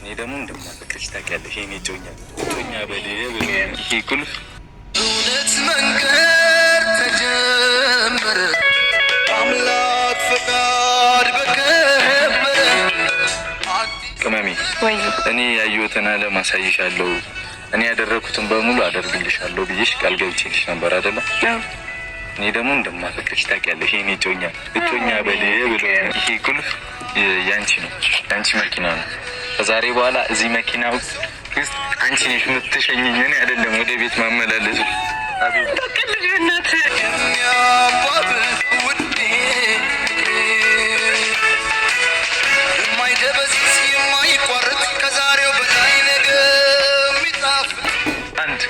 እኔ ደግሞ እንደማፈቅርሽ ታውቂያለሽ። የኔ ጮኛ በልብ ይሄ ቁልፍ እውነት መንገድ ተጀመረ አምላክ ፈቃድ በከበረ ቅመሜ እኔ ያየሁትን ዓለም አሳይሻለሁ። እኔ ያደረኩትን በሙሉ አደርግልሻለሁ ብዬሽ ቃል ገብቼልሽ ነበር አይደለ? እኔ ደግሞ እንደማፈቅርሽ ታውቂያለሽ። የኔ ጮኛ በልብ ይሄ ቁልፍ ያንቺ ነው፣ ያንቺ መኪና ነው። ከዛሬ በኋላ እዚህ መኪና ውስጥ አንቺ ነሽ የምትሸኝኝ፣ እኔ አይደለም ወደ ቤት ማመላለሱ። የማይደበዝዝ የማይቋረጥ ከዛሬው በላይ ነገ የሚጣፍጥ አንድ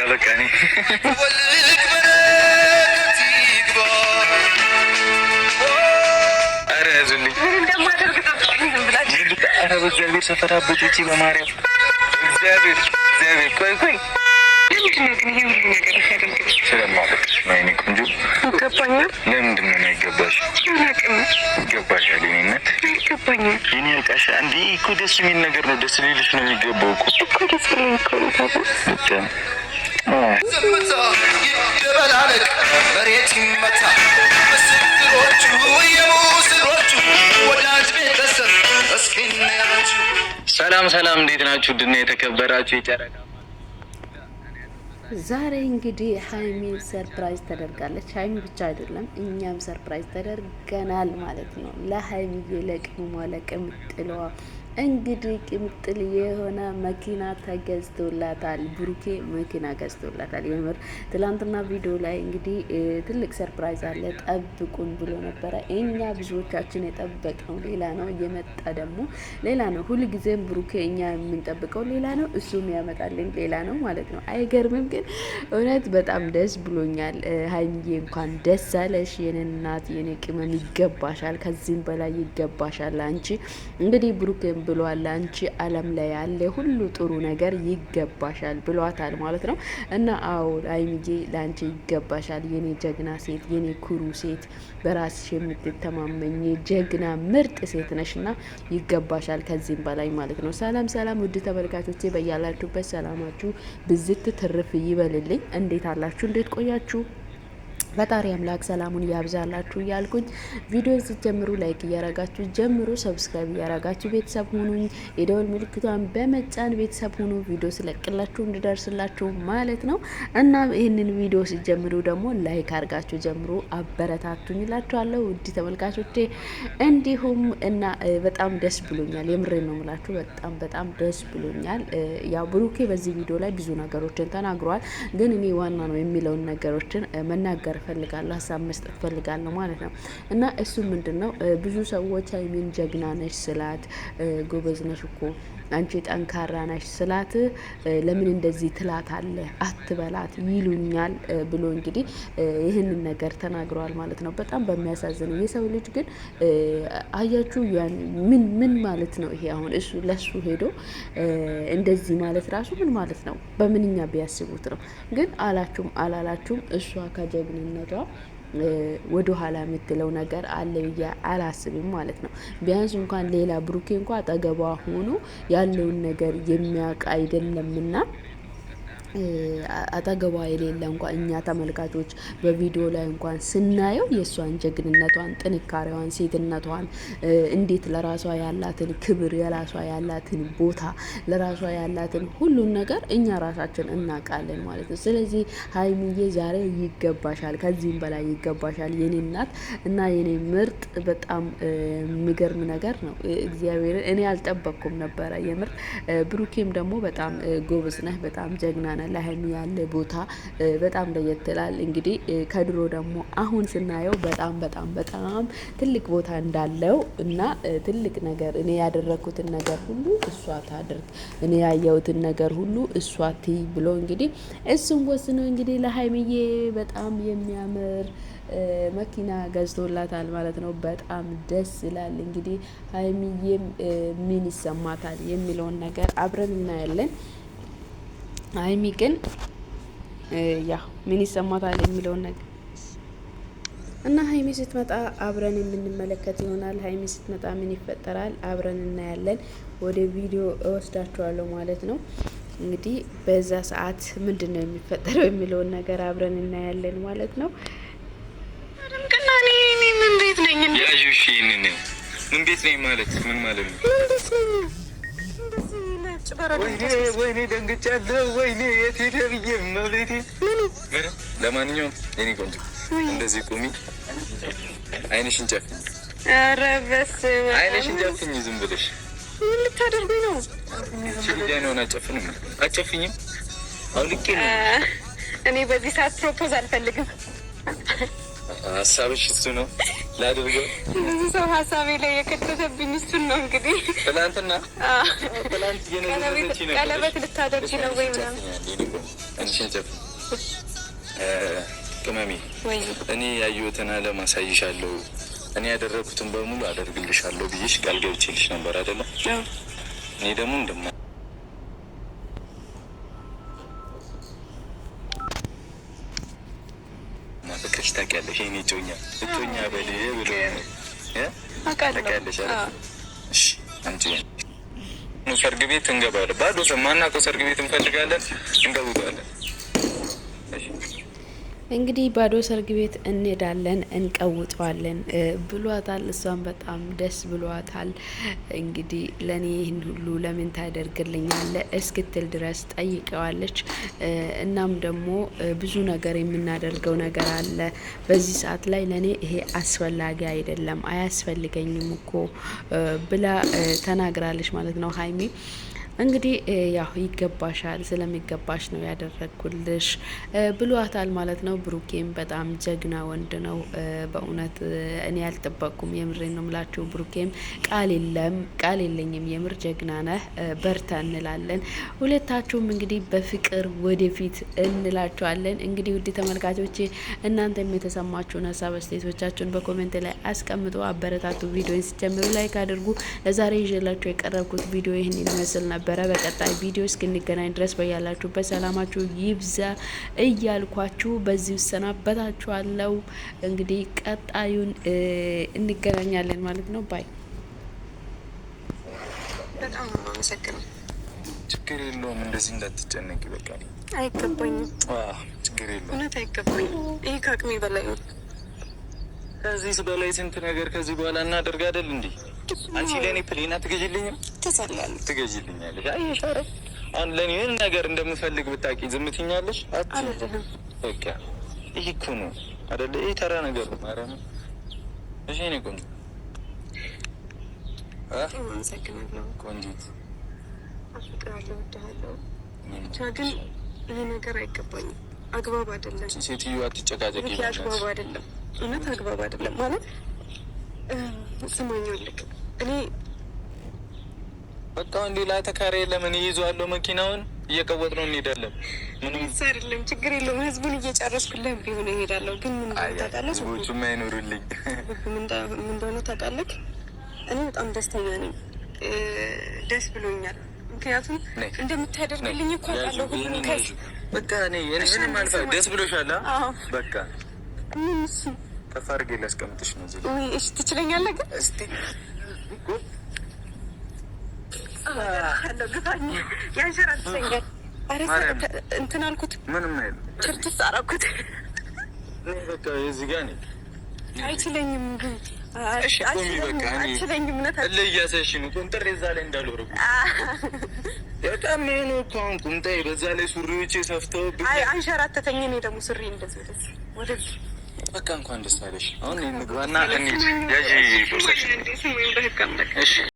በቃ እኔ በእግዚአብሔር ሰፈር አበጮቼ በማርያም እግዚአብሔር ቆይ ለምንድን ነው ግን ይሄ ሁሉ ነገር ያደረግሽ? ስለማፈቅርሽ ነው የእኔ ቆንጆ። ይገባኛል። ለምንድን ነው የማይገባሽ? አላውቅም። ይገባሻል። የእኔነት ይገባኛል። የእኔ አልቃሻ እንዴ እኮ ደስ የሚል ነገር ነው። ደስ ሊልሽ ነው የሚገባው እኮ ደስ ሊል እኮ ነው። ዝምታ ይደበላለቅ መሬት ይመታ ምስክሮቹ የሙስሮቹ ወዳጅ ቤተሰብ እስኪናያችሁ። ሰላም እንዴት ናችሁ? ድና የተከበራችሁ የጨረቃ ዛሬ እንግዲህ ሀይሚ ሰርፕራይዝ ተደርጋለች። ሀይሚ ብቻ አይደለም እኛም ሰርፕራይዝ ተደርገናል ማለት ነው። ለሀይሚ ለቅመሟ ለቅምጥሏ እንግዲህ ቅምጥል የሆነ መኪና ተገዝቶላታል። ብሩኬ መኪና ገዝቶላታል። የምር ትላንትና ቪዲዮ ላይ እንግዲህ ትልቅ ሰርፕራይዝ አለ ጠብቁን ብሎ ነበረ። እኛ ብዙዎቻችን የጠበቅነው ሌላ ነው፣ እየመጣ ደግሞ ሌላ ነው። ሁልጊዜም ብሩኬ እኛ የምንጠብቀው ሌላ ነው፣ እሱም ያመጣልን ሌላ ነው ማለት ነው። አይገርምም? ግን እውነት በጣም ደስ ብሎኛል። ሀይሚዬ እንኳን ደስ አለሽ የኔ እናት፣ የኔ ቅመም ይገባሻል፣ ከዚህም በላይ ይገባሻል። አንቺ እንግዲህ ብሩኬ ብሏል አንቺ ዓለም ላይ ያለ ሁሉ ጥሩ ነገር ይገባሻል ብሏታል ማለት ነው። እና አዎ ሀይሚዬ ለአንቺ ይገባሻል የኔ ጀግና ሴት፣ የኔ ኩሩ ሴት፣ በራስሽ የምትተማመኝ ጀግና ምርጥ ሴት ነሽና ይገባሻል ከዚህም በላይ ማለት ነው። ሰላም ውድ ተመልካቾቼ በያላችሁበት ሰላማችሁ ብዝት ትርፍ ይበልልኝ። እንዴት አላችሁ? እንዴት ቆያችሁ? ፈጣሪ አምላክ ሰላሙን ያብዛላችሁ እያልኩኝ ቪዲዮ ስትጀምሩ ላይክ እያረጋችሁ ጀምሩ፣ ሰብስክራይብ እያረጋችሁ ቤተሰብ ሁኑ፣ የደወል ምልክቷን በመጫን ቤተሰብ ሁኑ፣ ቪዲዮ ስለቅላችሁ እንድደርስላችሁ ማለት ነው። እና ይህንን ቪዲዮ ስትጀምሩ ደግሞ ላይክ አርጋችሁ ጀምሩ፣ አበረታቱኝ እላችኋለሁ ውድ ተመልካቾቼ። እንዲሁም እና በጣም ደስ ብሎኛል፣ የምሬን ነው የምላችሁ፣ በጣም ደስ ብሎኛል። ያው ብሩኬ በዚህ ቪዲዮ ላይ ብዙ ነገሮችን ተናግሯል፣ ግን እኔ ዋና ነው የሚለውን ነገሮችን መናገር ፈልጋለሁ፣ ሀሳብ መስጠት ፈልጋለሁ ማለት ነው። እና እሱ ምንድነው ብዙ ሰዎች ሀይሚን ጀግና ነሽ ስላት፣ ጎበዝ ነሽ እኮ አንቺ ጠንካራ ነሽ ስላት፣ ለምን እንደዚህ ትላት አለ አትበላት ይሉኛል ብሎ እንግዲህ ይህንን ነገር ተናግረዋል ማለት ነው። በጣም በሚያሳዝነው የሰው ልጅ ግን አያችሁ ምን ማለት ነው ይሄ? አሁን እሱ ለሱ ሄዶ እንደዚህ ማለት ራሱ ምን ማለት ነው? በምንኛ ቢያስቡት ነው? ግን አላችሁም አላላችሁም እሷ ከጀግንነቷ ወደ ኋላ የምትለው ነገር አለ ብዬ አላስብም ማለት ነው። ቢያንስ እንኳን ሌላ ብሩኬ እንኳን አጠገቧ ሆኖ ያለውን ነገር የሚያውቅ አይደለምና አጠገቧ የሌለ እንኳን እኛ ተመልካቾች በቪዲዮ ላይ እንኳን ስናየው የእሷን ጀግንነቷን፣ ጥንካሬዋን፣ ሴትነቷን እንዴት ለራሷ ያላትን ክብር፣ የራሷ ያላትን ቦታ፣ ለራሷ ያላትን ሁሉን ነገር እኛ ራሳችን እናውቃለን ማለት ነው። ስለዚህ ሀይሚዬ ዛሬ ይገባሻል፣ ከዚህም በላይ ይገባሻል የኔ እናት እና የኔ ምርጥ። በጣም የሚገርም ነገር ነው። እግዚአብሔር እኔ አልጠበቅኩም ነበረ የምር። ብሩኬም ደግሞ በጣም ጎበዝ ነህ፣ በጣም ጀግና ነህ። ለሀይሚ ያለ ቦታ በጣም ለየት ይላል። እንግዲህ ከድሮ ደግሞ አሁን ስናየው በጣም ትልቅ ቦታ እንዳለው እና ትልቅ ነገር እኔ ያደረኩትን ነገር ሁሉ እሷ ታድርግ፣ እኔ ያየሁትን ነገር ሁሉ እሷ ትይ ብሎ እንግዲህ እሱም ወስኖ እንግዲህ ለሀይሚዬ በጣም የሚያምር መኪና ገዝቶላታል ማለት ነው። በጣም ደስ ይላል። እንግዲህ ሀይሚዬም ምን ይሰማታል የሚለውን ነገር አብረን እናያለን። ሀይሚ ግን ያው ምን ይሰማታል የሚለውን ነገር እና ሀይሚ ስትመጣ አብረን የምንመለከት ይሆናል። ሀይሚ ስትመጣ ምን ይፈጠራል አብረን እናያለን። ወደ ቪዲዮ እወስዳችኋለሁ ማለት ነው። እንግዲህ በዛ ሰዓት ምንድን ነው የሚፈጠረው የሚለውን ነገር አብረን እናያለን ማለት ነው። ምን ቤት ነኝ? ምን ቤት ነኝ ማለት ምን ማለት ነው? ወይኔ ደንግጫለሁ። ወይኔ የት ሄደ ብዬ መብሌቴ። ለማንኛውም የኔ ቆንጆ እንደዚህ ቁሚ፣ አይንሽን ጨፍኝ። ኧረ በስመ አብ አይንሽን ጨፍኝ ዝም ብለሽ። ምን ልታደርጉኝ ነው? ችግር አጨፍንም አጨፍኝም። አውልቄ ነው እኔ በዚህ ሰዓት ፕሮፖዝ አልፈልግም። ሀሳብሽ እሱ ነው ላድርገው። ብዙ ሰው ሀሳቤ ላይ የከተተብኝ እሱን ነው። እንግዲህ ትናንትና ቀለበት ልታደርጊ ነው ወይ ምናምን? አንቺን ጨፍኝ ቅመሜ። እኔ ያየሁትን ዓለም አሳይሻለሁ፣ እኔ ያደረኩትን በሙሉ አደርግልሻለሁ ብዬሽ ቃል ገብቼልሽ ነበር አይደለም? እኔ ደግሞ እንደማ ፍቅርሽ ታውቂያለሽ። የእኔ እጮኛ በል ብሎ ታውቂያለሽ አይደል? እሺ አንቺ ሰርግ ቤት እንገባለን። ባዶ ማናውቀው ሰርግ ቤት እንፈልጋለን፣ እንገቡታለን። እንግዲህ ባዶ ሰርግ ቤት እንሄዳለን እንቀውጠዋለን ብሏታል። እሷን በጣም ደስ ብሏታል። እንግዲህ ለእኔ ይህን ሁሉ ለምን ታደርግልኛለ እስክትል ድረስ ጠይቀዋለች። እናም ደግሞ ብዙ ነገር የምናደርገው ነገር አለ በዚህ ሰዓት ላይ ለእኔ ይሄ አስፈላጊ አይደለም፣ አያስፈልገኝም እኮ ብላ ተናግራለች ማለት ነው ሀይሚ። እንግዲህ ያው ይገባሻል፣ ስለሚገባሽ ነው ያደረግኩልሽ ብሏታል ማለት ነው። ብሩኬም በጣም ጀግና ወንድ ነው በእውነት እኔ ያልጠበቅኩም፣ የምሬን ነው ምላችሁ። ብሩኬም ቃል የለኝም፣ የምር ጀግና ነህ፣ በርታ እንላለን። ሁለታችሁም እንግዲህ በፍቅር ወደፊት እንላችኋለን። እንግዲህ ውድ ተመልካቾቼ እናንተም የተሰማችሁን ሀሳብ አስተያየቶቻችሁን በኮሜንት ላይ አስቀምጡ፣ አበረታቱ። ቪዲዮን ሲጀምሩ ላይክ አድርጉ። ለዛሬ ይዤላችሁ የቀረብኩት ቪዲዮ ይህን ይመስል ነበር። በቀጣይ ቪዲዮ እስክንገናኝ ድረስ በያላችሁበት ሰላማችሁ ይብዛ እያልኳችሁ በዚህ ሰናበታችኋለሁ። እንግዲህ ቀጣዩን እንገናኛለን ማለት ነው። ባይ። በጣም አመሰግናለሁ። ችግር የለውም። እንደዚህ እንዳትጨነቂ። በቃ አይገባኝም። ችግር የለውም። እውነት አይገባኝም። ይሄ ከአቅሜ በላይ ነው። ከዚህ በላይ ስንት ነገር ከዚህ በኋላ እናደርግ አይደል እንዴ? አንቺ ለእኔ ፕሌን አትገዢልኝም? ትገዢልኛለሽ። አይ ታረፍ። አሁን ለእኔ ምን ነገር እንደምፈልግ ብታውቂ ዝም ትይኛለሽ? አይደለም በቃ ይሄ እኮ ነው አይደለ? ይሄ ተራ ነገር ነው። ማርያም እሺ። እኔ ቆንጆ አመሰግናለሁ። ቆንጆት አፍቅራለሁ፣ እወድሃለሁ። ብቻ ግን ይሄ ነገር አይገባኝም። አግባብ አይደለም። ሴትዮ አትጨቃጨቂ። አግባብ አይደለም። እውነት አግባብ አይደለም ማለት ስማኛለክ። እኔ በቃ ሌላ ተካሪ ለምን ይይዟለሁ? መኪናውን እየቀወጥ ነው እንሄዳለን። ምንም አይደለም፣ ችግር የለውም። ህዝቡን እየጨረስኩልህ ቢሆን እሄዳለሁ። ግን ምን ታውቃለህ? ህዝቦቹም አይኖሩልኝ። ምን እንደሆነ ታውቃለህ? እኔ በጣም ደስተኛ ነኝ፣ ደስ ብሎኛል። ምክንያቱም እንደምታደርግልኝ እኮ አውቃለሁ። ሁሉም በቃ እኔ ምንም አልፋ ደስ ብሎሻል? በቃ ከፍ አድርጌ ላስቀምጥሽ ነው። እሺ ትችለኛለህ? ግን እስቲ ግፋኝ ያንሸራትተኛል። እንትን አልኩት፣ ምንም አይልም። ችርትስ አደረኩት። በቃ የዚህ ጋር ነኝ። አይችለኝም ግን አችለኝም። እያሳሽ ነው ቁንጥር የዛ ላይ እንዳልወረጉ በጣም ነው እኮ አሁን ቁምጣዬ በዛ ላይ ሱሪዎቼ ሰፍተው አንሸራተተኝ። እኔ ደግሞ ሱሪ እንደዚህ ወደዚህ በቃ እንኳን ደስ አለሽ። አሁን እንግባና እንሂድ። ያጂ ቦርሳሽ